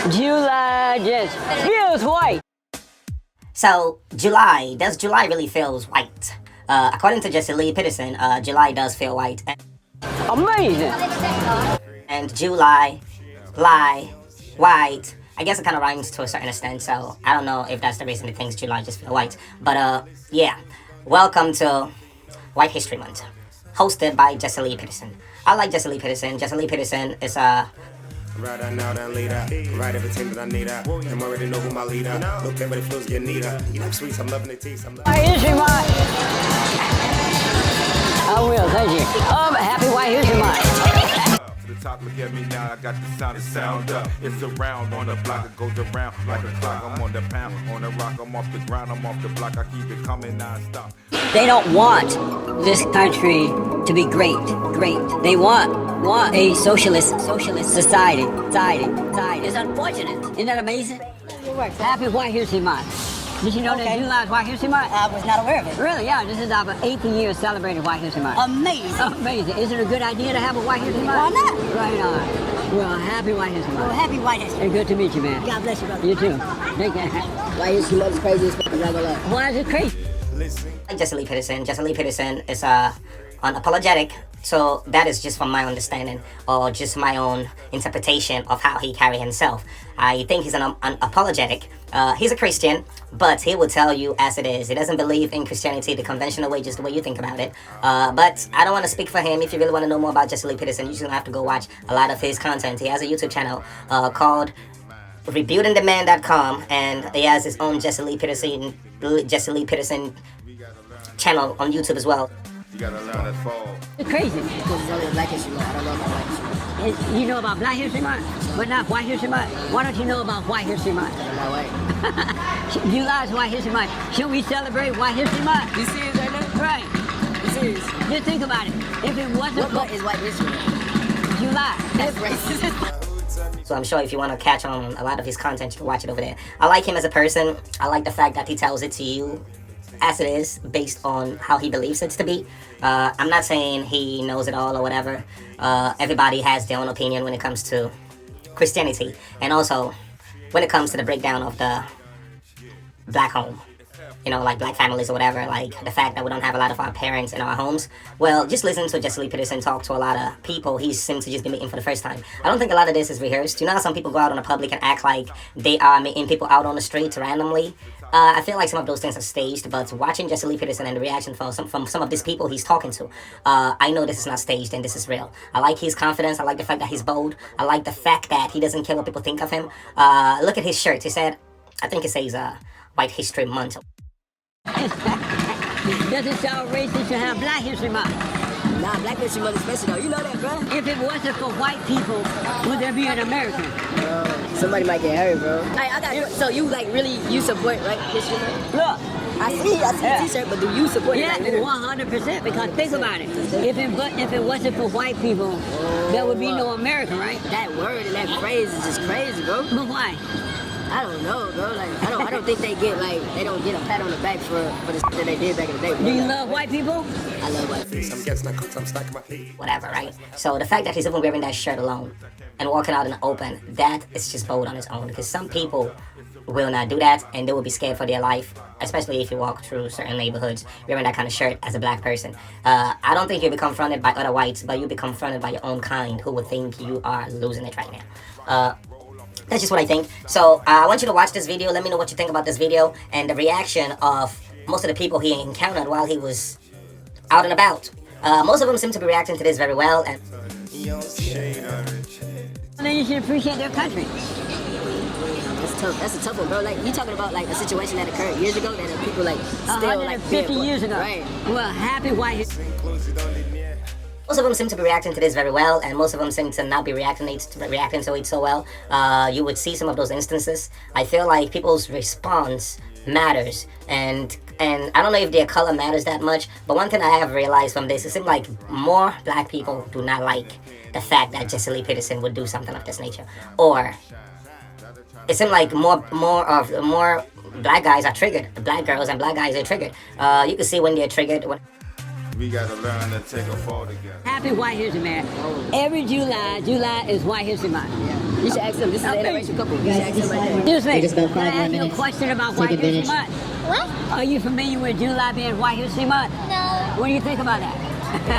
July just feels white. So, July, does July really feels white? According to Jesse Lee Peterson, July does feel white. Amazing. And July, lie, white. I guess it kind of rhymes to a certain extent, so I don't know if that's the reason he thinks July just feel white. But, yeah. Welcome to White History Month, hosted by Jesse Lee Peterson. I like Jesse Lee Peterson. Jesse Lee Peterson is Right I now that leader. Right everything that I need. I'm already know who my leader. Look at what it feels get neater. You like sweets, I'm loving the taste. I'm White History Month. I will, thank you. Happy White History Month. To the top, look at me now, I got the sound up. It's around on the block, it goes around like a clock. I'm on the pound, on the rock, I'm off the ground, I'm off the block, I keep it coming non-stop. They don't want this country to be great. They want a socialist society. It's unfortunate. Isn't that amazing? Happy White History Month. Did you know that July is White History Month? I was not aware of it. Really? Yeah. This is our 8th year celebrating White History Month. Amazing. Amazing. Is it a good idea to have a White History Month? Why not? Right on. Well, happy White History Month. Well, happy White History. And good to meet you, man. God bless you, brother. You too. Take care. White History Month is crazy as fuck. I'm not gonna lie. Why is it crazy? like Jesse Lee Peterson. Jesse Lee Peterson is unapologetic. So that is just from my understanding or just my own interpretation of how he carry himself. I think he's unapologetic. He's a Christian, but he will tell you as it is. He doesn't believe in Christianity the conventional way, just the way you think about it. But I don't want to speak for him. If you really want to know more about Jesse Lee Peterson, you're just going to have to go watch a lot of his content. He has a YouTube channel called rebuildingthemand.com, and he has his own Jesse Lee Peterson channel on YouTube as well. You gotta learn that fall. It's crazy. Because it's only a Black History Month. I don't know about Black History Month. You know about Black History Month, but not White History Month. Why don't you know about White History Month? I'm not white. July is White History Month. Should we celebrate White History Month? You serious right now? Right. You serious? Just think about it. If it wasn't What month is White History Month? July, That's racist. So I'm sure if you want to catch on a lot of his content, you can watch it over there. I like him as a person. I like the fact that he tells it to you as it is, based on how he believes it to be. I'm not saying he knows it all or whatever. Everybody has their own opinion when it comes to Christianity, and also when it comes to the breakdown of the black home. You know, like black families or whatever, like the fact that we don't have a lot of our parents in our homes. Well, just listen to Jesse Lee Peterson talk to a lot of people he seems to just be meeting for the first time. I don't think a lot of this is rehearsed. You know how some people go out on the public and act like they are meeting people out on the streets randomly? I feel like some of those things are staged, but watching Jesse Lee Peterson and the reaction from some of these people he's talking to, I know this is not staged and this is real. I like his confidence. I like the fact that he's bold. I like the fact that he doesn't care what people think of him. Look at his shirt. He said, I think it says White History Month. does it sound racist to have Black History Month? Nah, Black History Month is special though. You know that, bro? If it wasn't for white people, would there be an American? Somebody might get hurt, bro. So you like really, you support Black History Month? Look. I see the t-shirt, but do you support it? Yeah, like, 100%, because think about it. If it wasn't for white people, there would be no America, right? That word and that phrase is just crazy, bro. But why? I don't know, bro. Like, I don't think they don't get a pat on the back for the shit that they did back in the day. Bro. Do you love white people? I love white people. I'm guessing I'm stacking my feet. Whatever, right? So the fact that he's even wearing that shirt alone and walking out in the open, that is just bold on its own. Because some people will not do that, and they will be scared for their life, especially if you walk through certain neighborhoods wearing that kind of shirt as a black person. I don't think you'll be confronted by other whites, but you'll be confronted by your own kind who would think you are losing it right now. That's just what I think. So I want you to watch this video. Let me know what you think about this video and the reaction of most of the people he encountered while he was out and about. Most of them seem to be reacting to this very well. And then you should appreciate their country. That's tough. That's a tough one, bro. Like, you talking about like a situation that occurred years ago that people like still like 150 years ago. Right. Well, happy White History. most of them seem to be reacting to this very well, and most of them seem to not be reacting to it so well. You would see some of those instances. I feel like people's response matters, and I don't know if their color matters that much, but one thing I have realized from this, it seems like more black people do not like the fact that Jesse Lee Peterson would do something of this nature, or it seems like more black guys are triggered. Black girls and black guys are triggered. You can see when they're triggered. we gotta learn to take a fall together. Happy White History Month. Every July is White History Month. You should ask them. This is an interracial couple. You should ask them right there. Excuse me. Just about 5 Can I more ask you a minutes. question about Take White History advantage. Month? What? Are you familiar with July being White History Month? No. What do you think about that?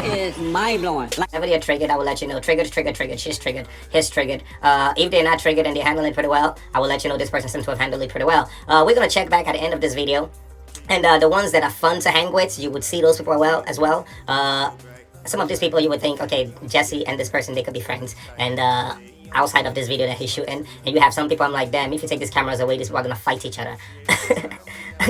It's mind-blowing. Like, Whenever you're triggered, I will let you know. Triggered, she's triggered, he's triggered. If they're not triggered and they're handling it pretty well, I will let you know this person seems to have handled it pretty well. We're gonna check back at the end of this video. And the ones that are fun to hang with, you would see those people as well. Some of these people you would think, okay, Jesse and this person, they could be friends. And outside of this video that he's shooting, and you have some people I'm like, damn, if you take these cameras away, these people are gonna fight each other.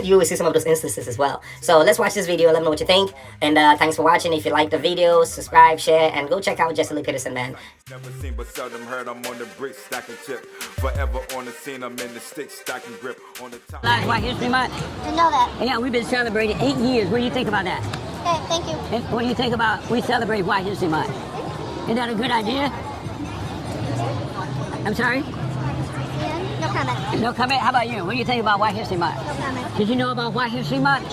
You will see some of those instances as well. So let's watch this video, let me know what you think. And thanks for watching. If you like the video, subscribe, share, and go check out Jesse Lee Peterson, man. Never seen but seldom heard. I'm on the brick stacking chip. Forever on the scene, I'm in the stick stacking grip on the top. White History Month. I know that. Yeah, we've been celebrating 8 years. What do you think about that? Okay, thank you. And what do you think about we celebrate White History Month? Isn't that a good idea? I'm sorry? Yeah, no comment. No comment? How about you? What do you think about White History Month? No comment. Did you know about White History Month?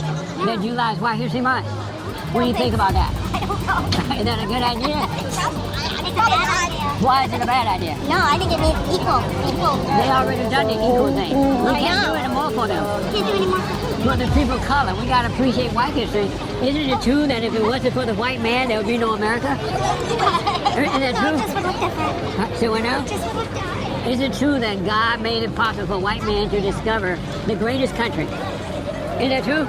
That July is White History Month? What do you think about that? I don't know. Is that a good idea? It's a bad idea. Why is it a bad idea? No, I think it means equal. They already done the equal thing. We can't do it anymore for them. Can't do anymore. For the people of color, we gotta appreciate white history. Isn't it true that if it wasn't for the white man, there would be no America? Isn't that true? Just would look different. So what now? Just would look different. Is it true that God made it possible for white man to discover the greatest country? Isn't that true?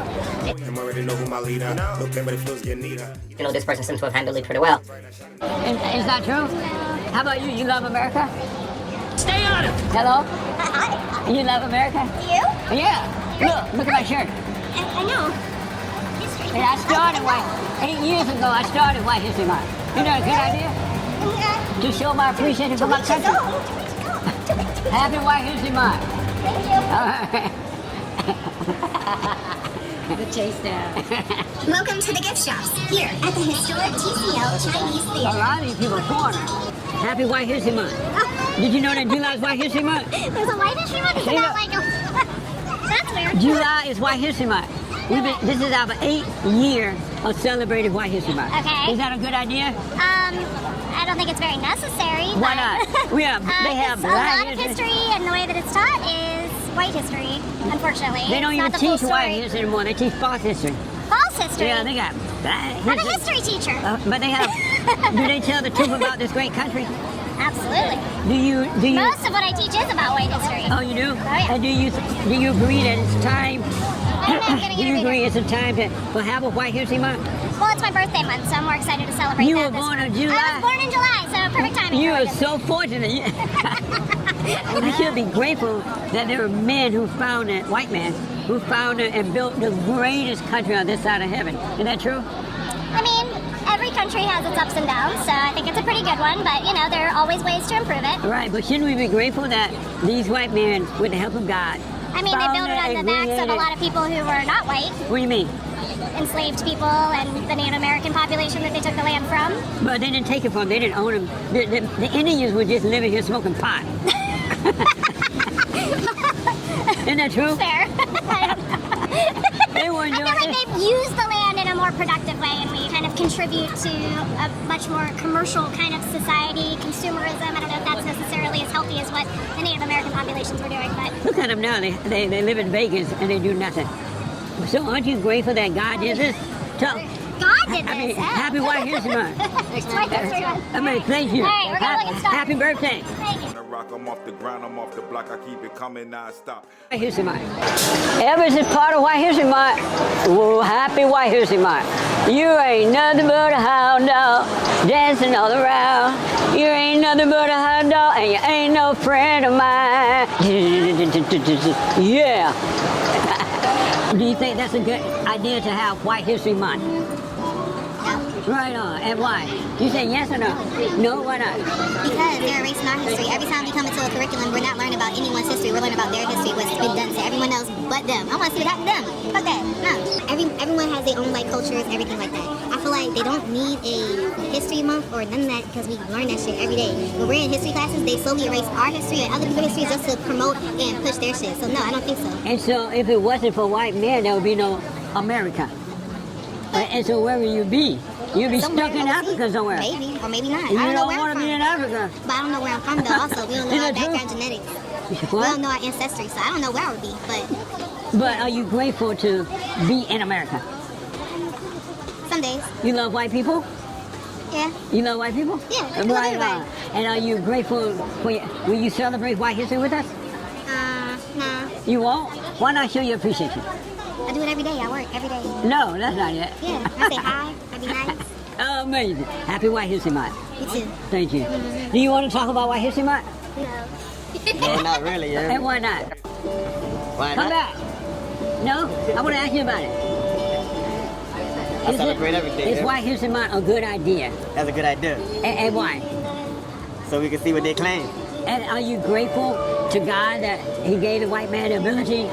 I'm already know who my leader. Looking, but it feels getting neater. You know, this person seems to have handled it pretty well. Is that true? How about you? You love America? Stay on it! Hello? You love America? You? Yeah. Look at my shirt. I know. History. And I started 8 years ago, I started White History Month. Isn't that a good idea? Yeah. To show my appreciation for my country. Happy White History Month. Thank you. All right. The chase down. Welcome to the gift shops here at the historic TCL Chinese A Theater. lot of these people are foreigners. Happy White History Month. Did you know that July is White History Month? There's a white history month? Isn't that like a... That's weird. July is White History Month. This is our 8th year of celebrating White History Month. Okay. Is that a good idea? I don't think it's very necessary. Why but- not? They have a black lot of history, and the way that it's taught is white history, unfortunately. They don't It's even not the full teach white story. history anymore. They teach false history. False history. Yeah, they got black I'm a history. history teacher. But they have. Do they tell the truth about this great country? Absolutely. Do you? Most of what I teach is about white history. Oh, you do? yeah. And do you agree that it's time? I'm not getting Do you agree interviewed. it's a time to have a White History Month? Well, it's my birthday month, so I'm more excited to celebrate You that were this born in month. July? I was born in July, so perfect timing. You for are it. so fortunate. You should be grateful that there were men who found it, white men, who found it and built the greatest country on this side of heaven. Is that true? I mean, every country has its ups and downs, so I think it's a pretty good one, but, you know, there are always ways to improve it. Right, but shouldn't we be grateful that these white men, with the help of God, I mean, they built it on the backs of a lot of people who were not white, What do you mean? enslaved people, and the Native American population that they took the land from. But they didn't take it from them. They didn't own them. The Indians were just living here smoking pot. Isn't that true? Fair. They weren't I doing feel like it. they've used the land in a more productive way, and we kind of contribute to a much more commercial kind of society, consumerism. I don't know if that's necessarily as healthy as what the Native American populations were doing, but Look at them now. They live in Vegas and they do nothing. So aren't you grateful that God did this? God did this. I mean, happy White History Month. It's White History Month. I mean, thank you. All right, we're gonna look at stuff. Happy birthday. Thank you. On the rock, I'm off the ground, I'm off the block. I keep it coming non-stop. White History Month. Evers is part of White History Month. Well, happy White History Month. You ain't nothing but a hound dog dancing all around. You ain't nothing but a hound dog and you ain't no friend of mine. Yeah. Do you think that's a good idea to have White History Month? Right on. And why? You say yes or no? No, why not? Because they're erasing our history. Every time we come into a curriculum, we're not learning about anyone's history. We're learning about their history, what's been done to everyone else but them. I want to see what happened to them. Fuck that. No. Everyone has their own like cultures, everything like that. I feel like they don't need a history month or none of that because we learn that shit every day. When we're in history classes, they slowly erase our history and other people's history just to promote and push their shit. So no, I don't think so. And so if it wasn't for white men, there would be no America. And so where will you be? You'll be Somewhere stuck in overseas. Africa somewhere. Maybe, or maybe not. You I don't know don't where want I'm to be in from. Africa. But I don't know where I'm from though. Also, we don't know Is our that true? background genetics. We What? don't know our ancestry, so I don't know where I would be. But are you grateful to be in America? But some days, You love white people? yeah. You love white people? Yeah, I love Right everybody. on. And are you grateful for will you celebrate White History with us? Nah. You won't? Why not show your appreciation? I do it every day. I work every day. No, that's not it. Yeah. I say hi. I be nice. Amazing. Happy White History Month. You too. Thank you. Do you want to talk about White History Month? No. No, not really, yeah. And why not? Why Come not? back. No? I want to ask you about it. I celebrate every day. Is yeah. White History Month a good idea? That's a good idea. And why? So we can see what they claim. And are you grateful to God that He gave the white man the ability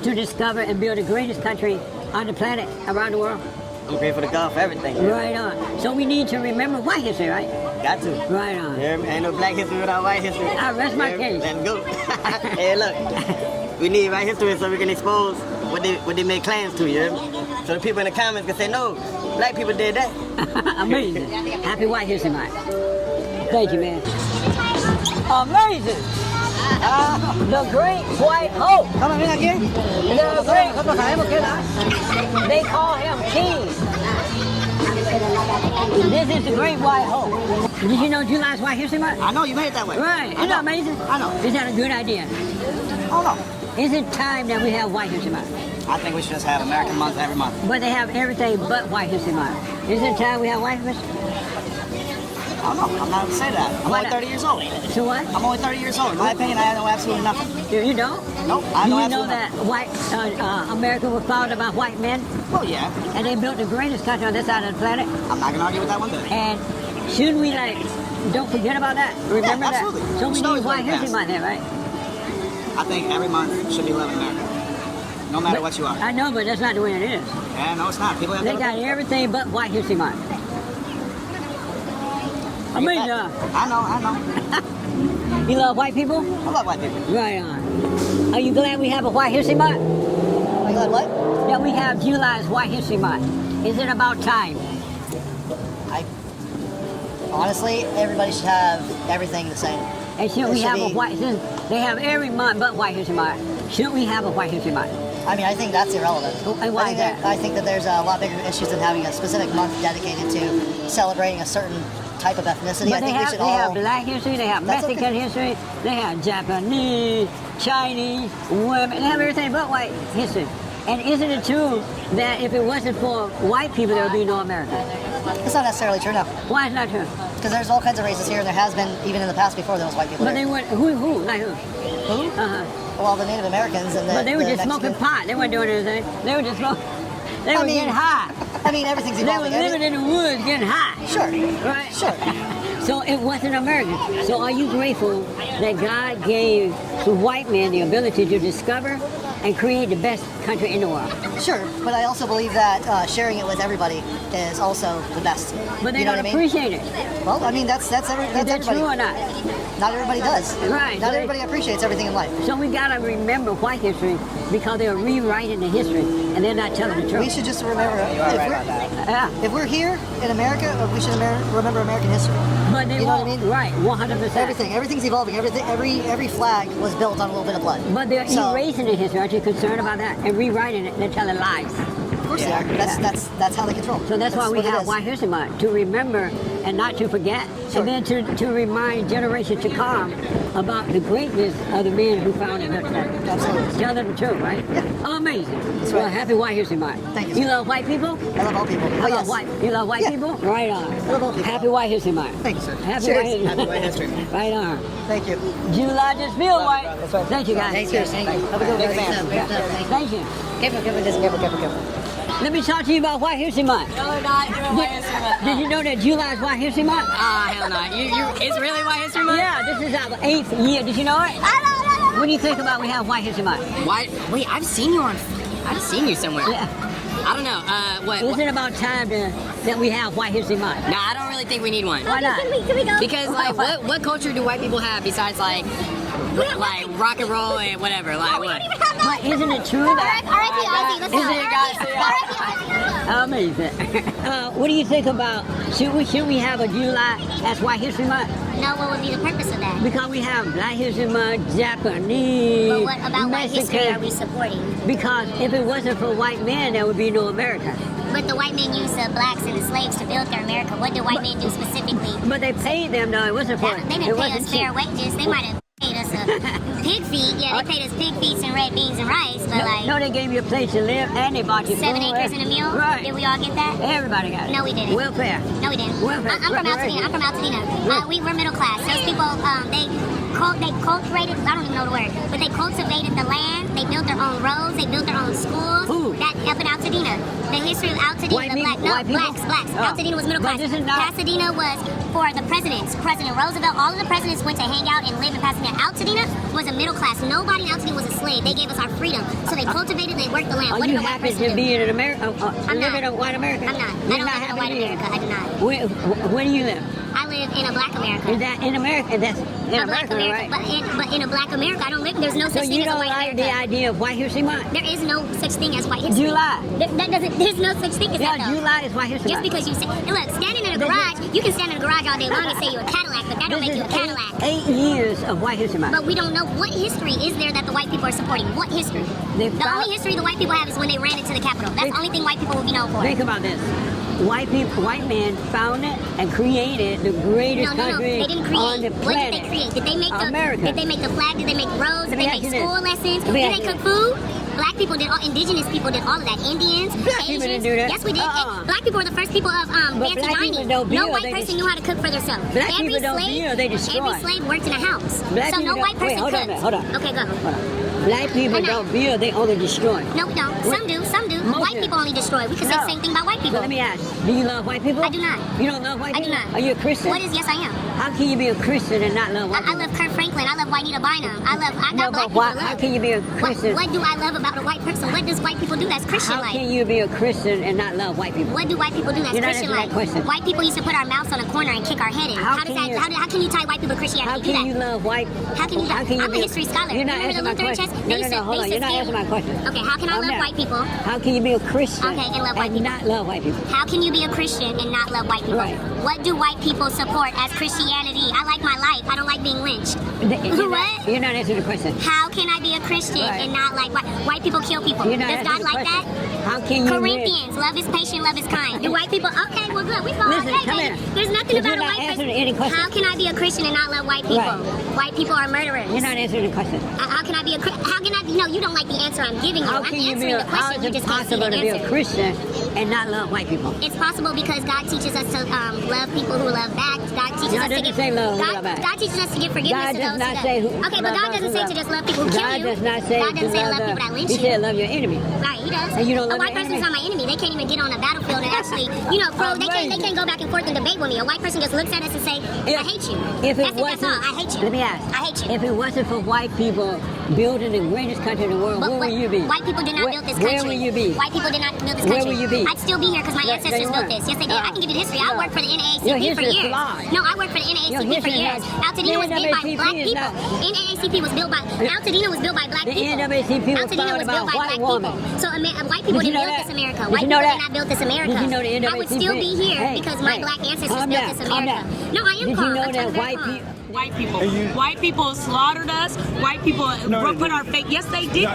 to discover and build the greatest country on the planet, around the world? I'm grateful to God for everything. Yeah. Right on. So we need to remember white history, right? Got to. Right on. Yeah, ain't no black history without white history. I rest my Yeah, case. Let's go. Hey, look. We need white history so we can expose what they make claims to, you hear me? So the people in the comments can say, no, black people did that. Amazing. Happy White History Month. Thank you, man. Amazing. The Great White Hope. The Great. They call him King. This is the Great White Hope. Did you know July's White History Month? I know, you made it that way. Right. Isn't that amazing? I know. Is that a good idea? Oh, no. Is it time that we have White History Month? I think we should just have American month every month. But they have everything but White History Month. Is it time we have White History? I don't know. I'm not going to say that. I'm Why only not? 30 years old. So what? I'm only 30 years old. In my opinion, I know absolutely nothing. You don't? Nope, I Do know you know absolutely that white America was founded by white men, Oh, yeah. and they built the greatest country on this side of the planet? I'm not going to argue with that one bit. And shouldn't we don't forget about that? Remember that? absolutely. So we Should need always White let it History pass. Month there, right? I think every month should be loved in America. No matter what you are. I know, but that's not the way it is. Yeah, no, it's not. People have They to got everything but White History Month. Amazing. I know. You love white people? I love white people. Right on. Are you glad we have a White History Month? Are you glad what? That we have July's White History Month. Is it about time? Honestly, everybody should have everything the same. And shouldn't It we should have a be- white? Since they have every month but White History Month. Shouldn't we have a White History Month? I mean, I think that's irrelevant. And why I think is that? I think that there's a lot bigger issues than having a specific month dedicated to celebrating a certain type of ethnicity. I But think we should they have all. Black history, they have That's Mexican okay. history, they have Japanese, Chinese, women, they have everything but white history. And isn't it true that if it wasn't for white people, there would be no America? It's not necessarily true, no. Why is not true? Because there's all kinds of races here, and there has been even in the past before there was white people. But here. they weren't, who? Like who? Who? Uh-huh. Well, the Native Americans and the. But they were the just smoking Mexicans. pot, they weren't doing anything. They were just smoking, they were I mean, getting high. I mean, everything's They were evolving. living in the woods getting high. Sure. Right? Sure. So it wasn't American. So are you grateful that God gave to white men the ability to discover and create the best country in the world? Sure, but I also believe that sharing it with everybody is also the best. But they you know don't what I mean? appreciate it. Well, I mean that's Is that everybody. true or not? Not everybody does. Right. Not everybody appreciates everything in life. So we gotta remember white history because they're rewriting the history and they're not telling the We truth. should just remember. Yeah. If we're here in America, we should remember American history. But they You know what I won't. mean? Right, 100%. Everything's evolving. Every flag was built on a little bit of blood. But they're So- erasing the history. Aren't you concerned about that? And rewriting it, they're telling lies. Of course they are. That's how they control. So that's why we what it have is. White History Month, to remember and not to forget, Sure. and then to remind generations to come about the greatness of the men who founded this country. Absolutely. Tell them the truth, right? Yeah. Amazing. That's Well, right. happy White History Month. Thank you, You sir. love white people? I love all people. How Oh, about yes. white? You love white Yeah. people? Right on. love all people. Happy White History Month. Thank you, sir. Happy Cheers. White History Happy White History Month. Right on. Thank you. July just feel white. That's right. Thank you, guys. Thank you. Thank you. Have a good one. Thank you. Careful. Let me talk to you about White History Month. No, they're not doing White History Month. Did you know that July is White History Month? Ah, hell no. It's really White History Month? Yeah, this is our 8th year. Did you know it? What do you think about we have White History Month? Why? Wait, I've seen you somewhere. Yeah. I don't know. What? Isn't it about time that we have White History Month? No, I don't really think we need one. Why not? Can we go? Because like, what culture do white people have besides like like rock and roll and whatever. Like what? But isn't it true that? R.I.P. Ozzy. Let's go. Isn't it, guys? Amazing. What do you think about, should we have a July as White History Month? No, what would be the purpose of that? Because we have Black History Month, Japanese, But what about white history Mexican. are we supporting? Because if it wasn't for white men, there would be no America. But the white men used the blacks and the slaves to build their America. What did white men do specifically? But they paid them though, it wasn't for They it. didn't It pay wasn't us fair cheap. wages. They might have paid us a pig feet. Yeah, they paid us pig feet and red beans and rice. But like No, they gave you a place to live and they bought you 7 food. acres and a mule. Right. Did we all get that? Everybody got it. No, we didn't. Welfare. No, we didn't. Welfare. I'm from Altadena. I'm from Altadena. We're middle class. Those people, they cultivated, I don't even know the word, but they cultivated the land. They built their own roads. They built their own schools. Who? That up in Altadena. The history of Altadena, White people? white people. Blacks. Oh. Altadena was middle But class. this is not- Pasadena was for the presidents. President Roosevelt, all of the presidents went to hang out and live in Pasadena. Altadena was a middle class. Nobody in Altadena was a slave. They gave us our freedom. So they cultivated, they worked the land. Are What you did a white happy person to do? be in America? I'm Live not. in a white America? I'm not. I You're don't not live in a happy white to be America. I do not. Where do you live? I live in a black America. Is that in America? That's in A black America, America, right? but in a black America, I don't live. There's no So such thing you as a don't white like the America. idea of White History Month? There is no such thing as white history. July. That doesn't. There's no such thing as Yeah, that though. July is White History Just Month. because you say, and look, standing in a garage, you can stand in a garage all day long and say you're a Cadillac, but that don't This make you is a Cadillac. 8 years of White History Month. But we don't know what history is there that the white people are supporting. What history? They The found- only history the white people have is when they ran into the Capitol. That's the only thing white people will be known for. Think about this. White men founded and created the greatest No, country they didn't on create. the What planet. did they create? Did they make the America. Did they make the flag? Did they make roads? Did Let me they ask make you school this. lessons? Let me Did ask they you cook food? Black people did. Indigenous people did all of that. Indians, Black Asians. people didn't do that. Yes, we did. Black people were the first people of fancy black people dining. don't No build, white they person just- knew how to cook for themselves. Black Every people don't slave, build, they destroy. Every slave worked in a house. Black So people no don't- white person wait, hold on a cooked. minute, hold on. Okay, go. Hold on. Black people I know. don't build, they only destroy. No, we don't. Some do. Some do. Most White do. people only destroy. We could say No. the same thing about white people. So let me ask, do you love white people? I do not. You don't love white I do people? not. Are you a Christian? What is? Yes, I am. How can you be a Christian and not love white I people? love Kurt Franklin. I love Juanita Bynum. I got No, black but people why, to how love. can you be a What, Christian? what do I love about a white person? What does white people do that's Christian How like? can you be a Christian and not love white people? What do white people do that's You're not Christian answering like? that question. White people used to put our mouths on a corner and kick our head in. How How does can that? you- How can you tie white people to Christianity? How do can that? you love white? How can you? I'm a be history scholar. You're not Remember answering the my Lutheran question. church? No, They no, used to- hold they on. used You're to not steal- answering my question. Okay, how can I Calm love down. white people? How can you be a Christian Okay, and love white people? not love white people? How can you be a Christian and not love white people? Right. What do white people support as Christianity? I like my life. I don't like being lynched. You're not answering the question. How can I be a Christian Right. and not like white people kill people? You're not Does God answering the like that? question. How can you Corinthians, love is patient, love is kind. Do white people? Okay, well good. We fall Listen, okay, come baby. here. There's nothing You're about a not white answering person. any question. How can I be a Christian and not love white people? Right. White people are murderers. You're not answering the question. How can I be a How can I? No, you don't like the answer I'm giving you. How I'm can you answering be the how question. is You it just can't see possible the to be a answer. Christian and not love white people? It's possible because God teaches us to love people who love back. God teaches God us to doesn't give. say love who God, love back. God teaches us to give forgiveness God to does those not who say love. who. Okay, but God doesn't say to just love people who kill God you. does not say God doesn't say to love the- people that lynch He you. said love your enemy. Right, he does. And you don't a love white your person is enemy? not my enemy. They can't even get on a battlefield and actually, they can't go back and forth and debate with me. A white person just looks at us and say, I hate you. If it That's wasn't, all. I hate you. let me ask. I hate you. If it wasn't for white people building the greatest country in the world, But where would you be? White people did not build this Where country. would you be? White people did not build this Where country. would you be? I'd still be here because my No, ancestors you built weren't. this. Yes, they did. I can give you the history. I No. worked for the Your NAACP for history is years. flawed. No, I worked for the Your NAACP for history is years. not- Altadena was built by NAACP black is people. not- NAACP was built by Altadena was built by black The people. NAACP was Altadena founded was by built a by white black woman. people. So white people Did you didn't know build that? this America. Did White you people know did that? not build this America. Did you know the I would NAACP? still be here Hey, because my hey, black ancestors calm built down, this calm America. down. No, I am Did calm. you know I'm that very white calm. people? White people. White people slaughtered us. White people put our faith. Yes, they did.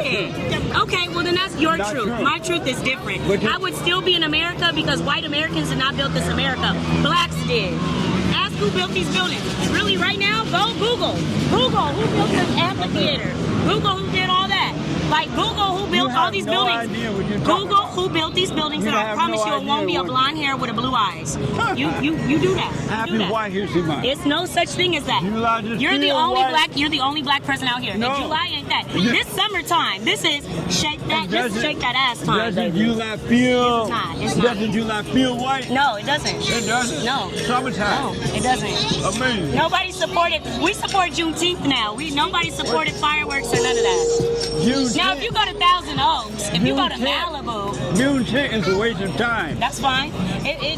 Okay, well then that's your truth. My truth is different. I would still be in America because white Americans did not build this America. Blacks did. Ask who built these buildings. Really, right now, go Google. Google who built this amphitheater. Google who did all that. Like Google who built all these buildings. Google who built these buildings, and I promise you, it won't be a blonde hair with a blue eyes. You do that. Happy White History Month. It's no such thing as that. You're the only black person out here. No. And July ain't that. This summertime. This is shake that ass time. Doesn't July feel? It's not. Doesn't July feel white? No, it doesn't. It doesn't. No. Summertime. No, it doesn't. Amazing. Nobody supported. We support Juneteenth now. Nobody supported fireworks or none of that. Now, if you go to Thousand Oaks, if you go to Malibu, Juneteenth is a waste of time. that's fine.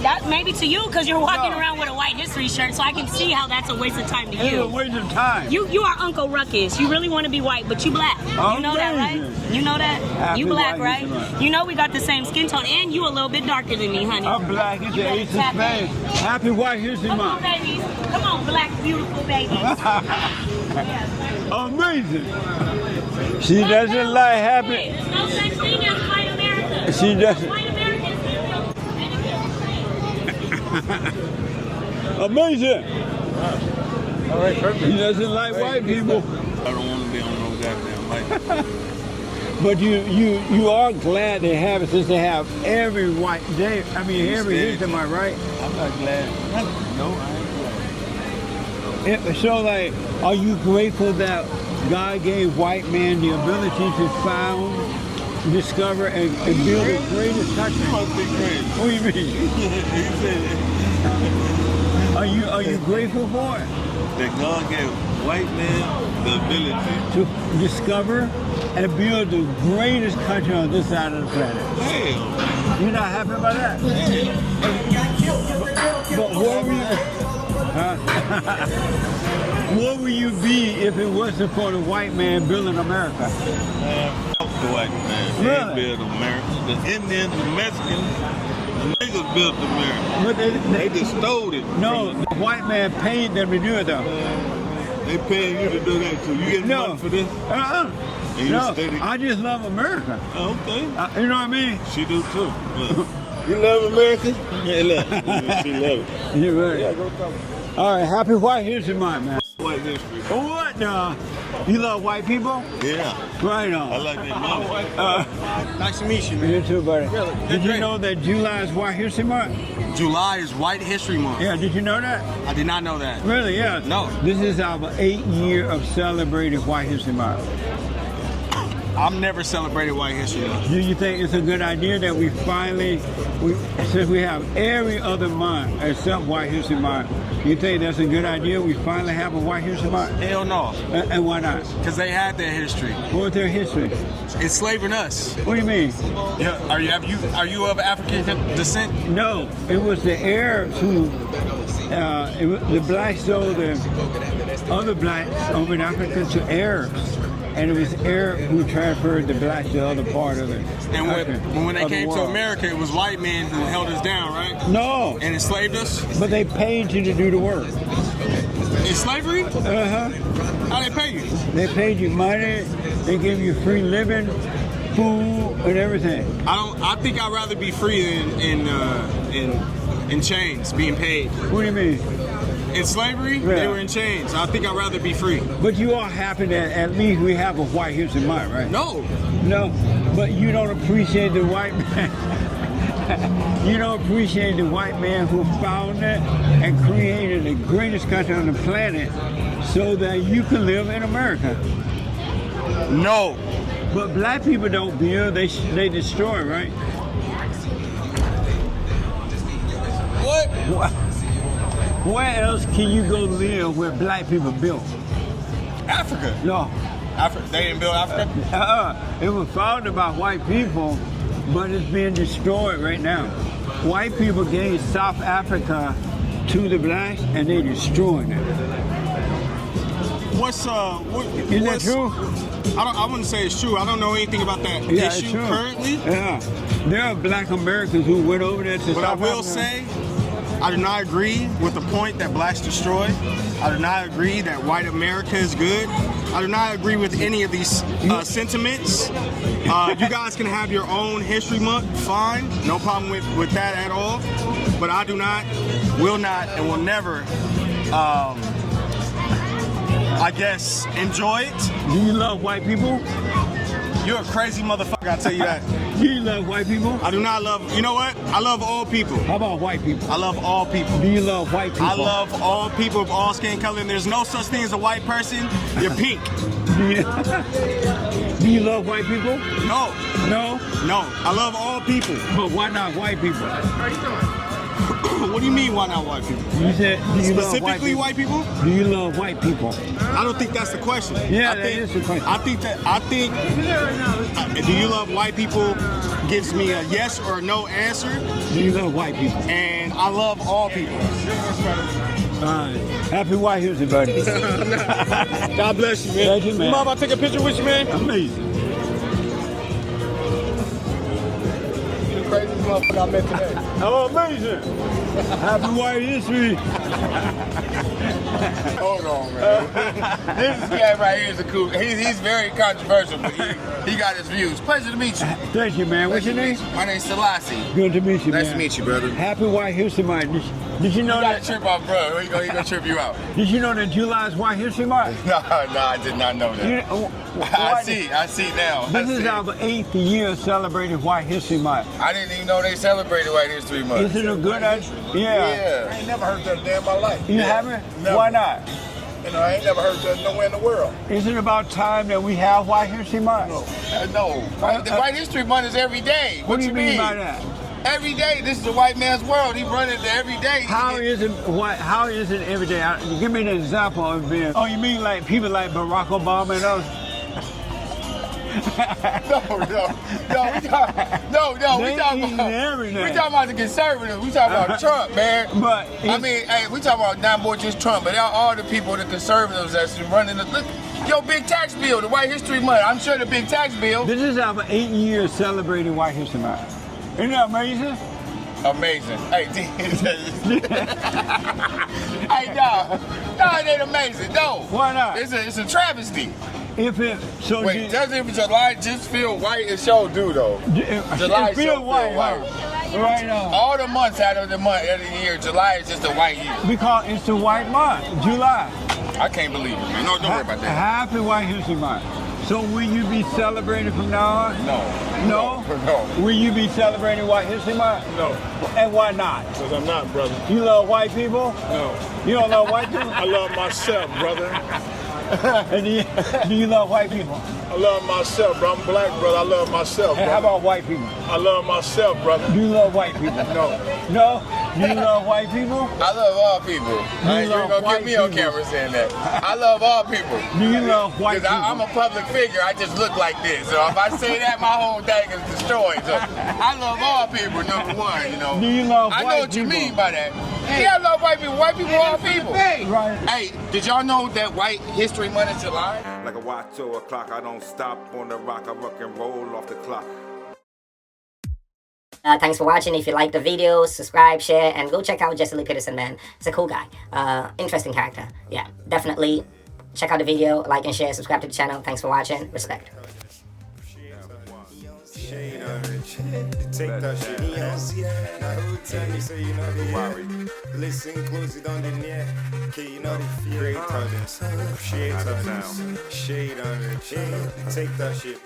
That maybe to you because you're walking around with a white history shirt, so I can see how that's a waste of time to It's you. a waste of time. You are Uncle Ruckus. You really want to be white, but you black. You know that, right? You know that? Happy You black, white right? is black. You know we got the same skin tone, and you a little bit darker than me, honey. I'm black as the ace of spades. Happy White History Come on, Month. babies. Come on, black, beautiful babies. Amazing. She doesn't like happy. There's no such thing as white America. She doesn't. White America is Amazing. All right, perfect. He doesn't like white people. I don't want to be on no goddamn light. But you are glad they have it since they have every white day. I mean, every history, am I right? I'm not glad. No, I ain't glad. So, like, are you grateful that God gave white man the ability to found, discover, and build the greatest country? You must be crazy. What do you mean? Are you grateful for it? That God gave white man the ability to discover and build the greatest country on this side of the planet. Hell. You're not happy about that? But what were you? What would you be if it wasn't for the white man building America? The white man. Really? They built America. The Indians, the Mexicans, the niggas built America. But they just stole it. No, the white man paid them to do it though. They paying you to do that too. You get money for this? No, I just love America. Oh, okay. You know what I mean? She do too. Look. You love America? Yeah, look. She love it. You're right. Yeah, go talk. All right, happy White History Month, man. White history. What now? You love white people? Yeah. Right on. I like that money. Nice to meet you, You man. too, buddy. Really? Did you know that July is White History Month? July is White History Month. Yeah, did you know that? I did not know that. Really, yeah. No. This is our 8th year of celebrating White History Month. I've never celebrated White History Month. Do you think it's a good idea that we finally, since we have every other month except White History Month, you think that's a good idea we finally have a White History Month? Hell no. And why not? Because they had their history. What was their history? Enslaving us. What do you mean? Yeah. Are you of African descent? No, it was the Arabs who, the blacks sold the other blacks over in Africa to Arabs. And it was Arab who transferred the blacks to the other part of it. And when they came to America, it was white men who held us down, right? No. And enslaved us? But they paid you to do the work. In slavery? Uh-huh. How they pay you? They paid you money, they gave you free living, food, and everything. I think I'd rather be free than in chains, being paid. What do you mean? In slavery, Yeah. they were in chains. I think I'd rather be free. But you are happy that at least we have a White History Month, right? No. No, but you don't appreciate the white man. You don't appreciate the white man who founded and created the greatest country on the planet so that you can live in America. No. But black people don't build, they destroy, right? What? Where else can you go live where black people built? Africa. No. They didn't build Africa? It was founded by white people, but it's being destroyed right now. White people gave South Africa to the blacks, and they destroyed it. Isn't that true? I wouldn't say it's true. I don't know anything about that Yeah, issue it's true. currently. Yeah. There are black Americans who went over there to But South I will Africa. say, I do not agree with the point that blacks destroy. I do not agree that white America is good. I do not agree with any of these sentiments. You guys can have your own history month, fine. No problem with that at all. But I do not, will not, and will never, I guess, enjoy it. Do you love white people? You're a crazy motherfucker, I'll tell you that. Do you love white people? I do not love, you know what? I love all people. How about white people? I love all people. Do you love white people? I love all people of all skin color, and there's no such thing as a white person. You're pink. Do you love white people? No. No? No. I love all people. But why not white people? people? What do you mean, why not white people? You said, do you specifically love white people? Do you love white people? I don't think that's the question. Yeah, I that think, is the question. I think, do you love white people gives me a yes or no answer. Do you love white people? And I love all people. Happy White History, buddy. God bless you, man. Thank you, man. Mom, I'll take a picture with you, man. Amazing. You're the craziest motherfucker I met today. Oh, amazing. Happy White History. Hold on, man. This guy right here is a cool. He's very controversial, but he got his views. Pleasure to meet you. Thank you, man. What's your name? My name's Selassie. Good to meet you, man. Nice to meet you, brother. Happy White History Month. Did you know that? You gotta trip off, bro. He gonna trip you out. Did you know that July is White History Month? No, I did not know that. I see now. This is our 8th year celebrating White History Month. I didn't even know they celebrated White History Month. Isn't it good? Yeah. I ain't never heard that day in my life. You haven't? Never. Why not? You know, I ain't never heard that nowhere in the world. Isn't it about time that we have White History Month? No. White History Month is every day. What do you mean by that? Every day. This is a white man's world. He running it every day. How is it every day? Give me an example of being. Oh, you mean like people like Barack Obama and others? No. We talking about the conservatives. We talking about Trump, man. But we talking about not more just Trump, but all the people, the conservatives that's running the look. Yo, big tax bill, the White History Month. I'm sure the big tax bill. This is our 8 years celebrating White History Month. Isn't that amazing? Amazing. Hey, hey, no, it ain't amazing. No. Why not? It's a travesty. If it so wait, doesn't July just feel white? It sure do though. July feel white. Right now. All the months out of the year, July is just a white year. Because it's the white month, July. I can't believe it, man. No, don't worry about that. Happy White History Month. So will you be celebrating from now on? No. No? No. Will you be celebrating White History Month? No. And why not? Because I'm not, brother. You love white people? No. You don't love white people? I love myself, brother. And do you love white people? I love myself, bro. I'm black, brother. I love myself, And brother. how about white people? I love myself, brother. Do you love white people? No. No? Do you love white people? I love all people. You ain't gonna get me on camera saying that. I love all people. Do you love white people? I'm a public figure. I just look like this. So if I say that, my whole thing is destroyed. So I love all people, number one, you know. Do you love I white know what people? you mean by that. Yeah, I love white people. White people are all people. Right. Hey, did y'all know that White History Month is July? Like a watch or a clock, I don't stop on the rock. I rock and roll off the clock. Thanks for watching. If you like the video, subscribe, share, and go check out Lee Peterson, man. He's a cool guy. Interesting character. Yeah, definitely check out the video, like and share, subscribe to the channel. Thanks for watching. Respect. Take that shit, you don't see it. Now who tell me, say you know the listen close, you don't deny. Okay, you know the fear. Shade on it. Take that shit.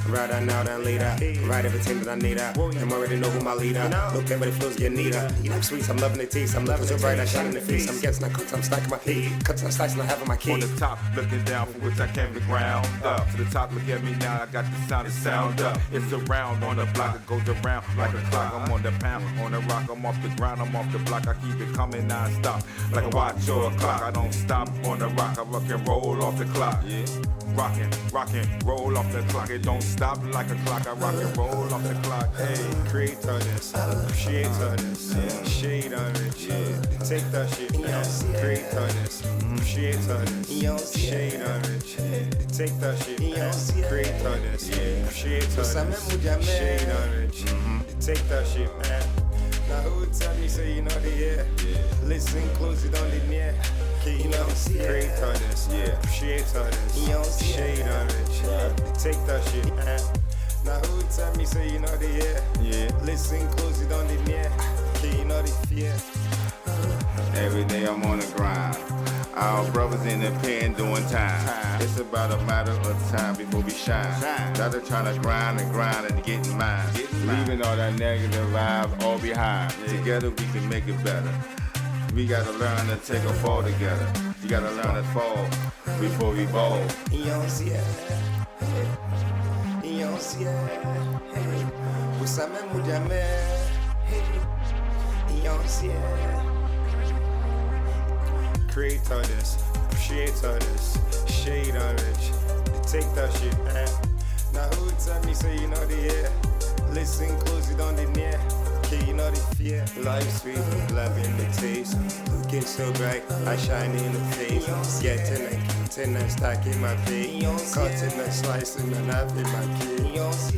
Right on now, then later. Right everything that I need. I'm already know who my leader. Look at the flows get neater. I'm sweet, I'm loving the taste. I'm loving so bright, I shine in the face. I'm guessing I cuts, I'm stacking my head. Cuts, I'm slicing, I have my key. On the top, looking down from which I came to ground up. To the top, look at me now, I got the sound up. It's around on the block, it goes around like a clock. I'm on the pound, on the rock, I'm off the ground, I'm off the block. I keep it coming non-stop, like a watch or a clock. I don't stop on the rock, I rock and roll off the clock. Yeah, rockin', roll off the clock. It don't stop like a clock. I rock and roll off the clock. Hey, create on this, shade on this, shade on it. Yeah, take that shit, create on this, shade on this, shade on it. Take that shit, create on this, shade on this, shade on it. Take that shit, man. Now who tell me, say you know the listen close, you don't need near. Okay, you know create on this, shade on this, shade on it. Take that shit, man. Now who tell me, say you know the listen close, you don't need near. Okay, you know the fear. Every day I'm on the grind. Our brothers in the pen doing time. It's about a matter of time before we shine. Rather trying to grind and getting mine. Leaving all that negative vibes all behind. Together we can make it better. We gotta learn to take a fall together. You gotta learn to fall before we fall. Creator this, appreciator this, shade orange. Take that shit, Now who tell me say you know the air? Listen close, you don't the near. Okay, you know the fear. Life sweet, loving the taste. Looking so bright, I shine in the face. Getting a cutting and stacking my pay. Cutting and slicing and having my kid.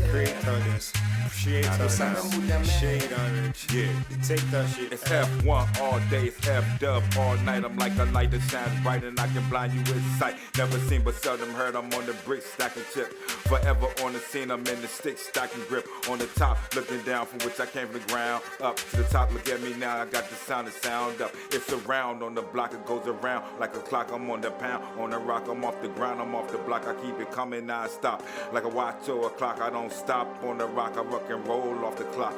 Creator this, appreciator this, shade orange. Yeah, take that shit. It's F1 all day, it's F-dub all night. I'm like a light that shines bright and I can blind you with sight. Never seen but seldom heard, I'm on the brick stacking chip. Forever on the scene, I'm in the stick stacking grip. On the top, looking down from which I came from the ground. Up to the top, look at me now, I got the sound to sound up. It's around on the block, it goes around like a clock. I'm on the pound, on the rock, I'm off the ground, I'm off the block. I keep it coming, now I stop. Like a watch or a clock, I don't stop. On the rock, I rock and roll off the clock.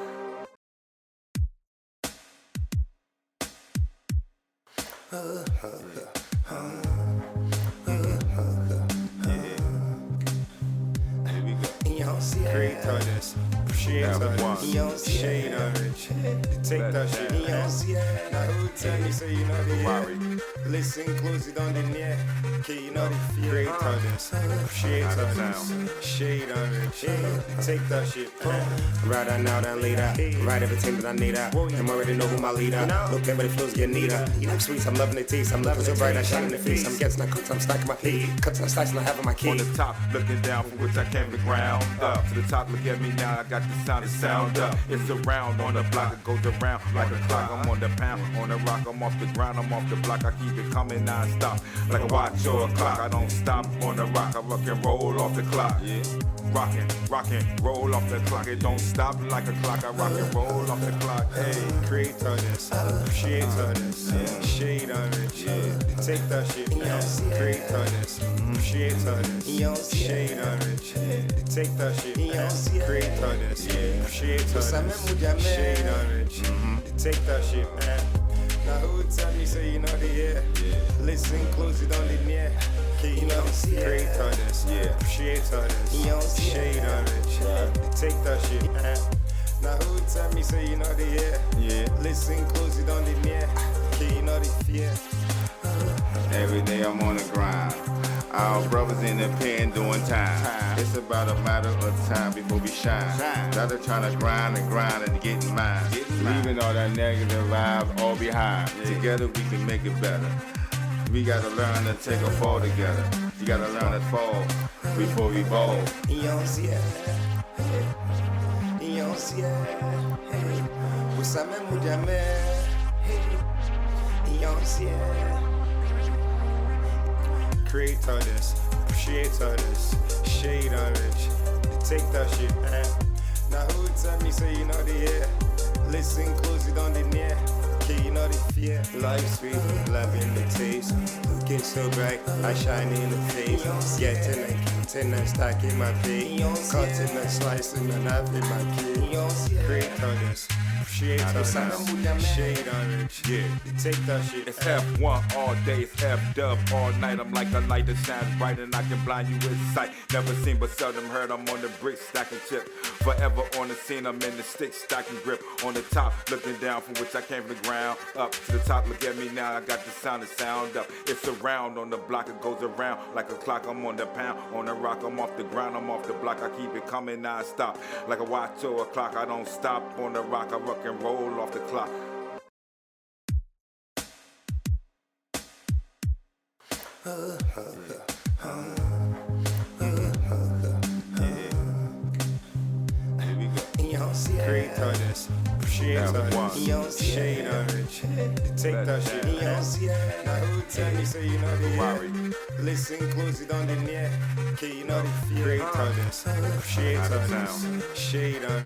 Creator this, appreciator this, shade orange. Take that shit, Now who tell me say you know the air? Listen close, you don't the near. Okay, you know the fear. Creator this, appreciator this, shade orange. Take that shit, Right now than later. Right everything that I need. I'm already know who my leader. Look at the flows get neater. I'm sweet, I'm loving the taste. I'm loving so bright, I shine in the face. I'm getting my cuts, I'm stacking my pay. Cuts and slicing, I'm having my key. On the top, looking down from which I came to ground. Up to the top, look at me now, I got the sound to sound up. It's around on the block, it goes around like a clock. I'm on the pound, on the rock, I'm off the ground, I'm off the block. I keep it coming non-stop, like a watch or a clock. I don't stop on the rock, I rock and roll off the clock. Yeah, rockin', roll off the clock. It don't stop like a clock, I rock and roll off the clock. Hey, creator this, appreciator this, shade orange. Take that shit, creator this, appreciator this, shade orange. Take that shit, creator this, appreciator this, shade orange. Take that shit, Now who tell me say you know the air? Listen close, you don't need near. Okay, you know creator this, appreciator this, shade orange. Take that shit, Now who tell me say you know the air? Listen close, you don't need near. Okay, you know the fear. Every day I'm on the grind. Our brothers in the pen doing time. It's about a matter of time before we shine. Rather trying to grind and getting mine. Leaving all that negative vibes all behind. Together we can make it better. We gotta learn to take a fall together. You gotta learn to fall before we fall. Creator this, appreciator this, shade orange. Take that shit, Now who tell me say you know the air? Listen close, you don't the near. Okay, you know the fear. Life sweet, loving the taste. Looking so bright, I shine in the face. Getting and cutting and stacking my pay. Cutting and slicing and having my kid. Creator this, appreciator this, shade orange. Take that shit. It's F1 all day, it's F-dub all night. I'm like a light that shines bright and I can blind you with sight. Never seen but seldom heard, I'm on the brick stacking chip. Forever on the scene, I'm in the stick stacking grip. On the top, looking down from which I came from the ground. Up to the top, look at me now, I got the sound to sound up. It's around on the block, it goes around like a clock. I'm on the pound, on the rock, I'm off the ground, I'm off the block. I keep it coming non-stop, like a watch or a clock. I don't stop on the rock, I rock and roll off the clock. Creator this, appreciator this, shade orange. Take that shit, Now who tell me say you know the air? Listen close, you don't the near. Okay, you know the fear. Creator this, appreciator this, shade orange.